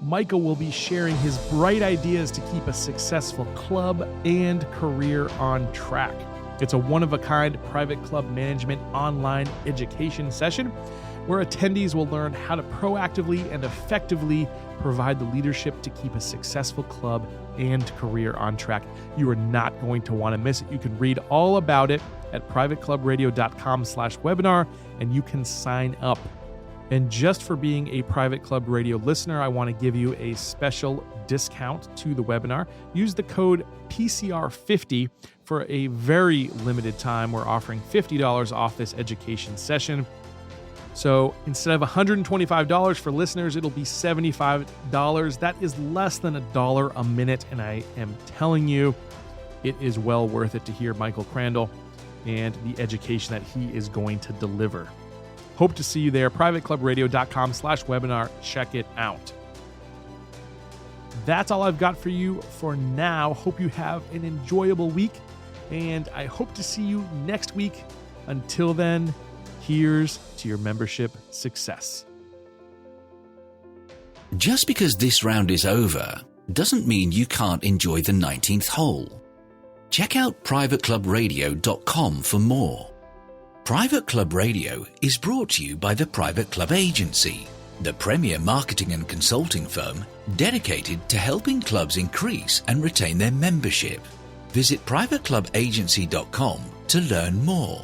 Michael will be sharing his bright ideas to keep a successful club and career on track. It's a one-of-a-kind private club management online education session where attendees will learn how to proactively and effectively provide the leadership to keep a successful club and career on track. You are not going to want to miss it. You can read all about it at privateclubradio.com/webinar, and you can sign up. And just for being a Private Club Radio listener, I want to give you a special discount to the webinar. Use the code PCR50 for a very limited time. We're offering $50 off this education session. So instead of $125 for listeners, it'll be $75. That is less than $1 a minute, and I am telling you, it is well worth it to hear Michael Crandall and the education that he is going to deliver. Hope to see you there. privateclubradio.com/webinar. Check it out. That's all I've got for you for now. Hope you have an enjoyable week, and I hope to see you next week. Until then, here's to your membership success. Just because this round is over doesn't mean you can't enjoy the 19th hole. Check out privateclubradio.com for more. Private Club Radio is brought to you by the Private Club Agency, the premier marketing and consulting firm dedicated to helping clubs increase and retain their membership. Visit privateclubagency.com to learn more.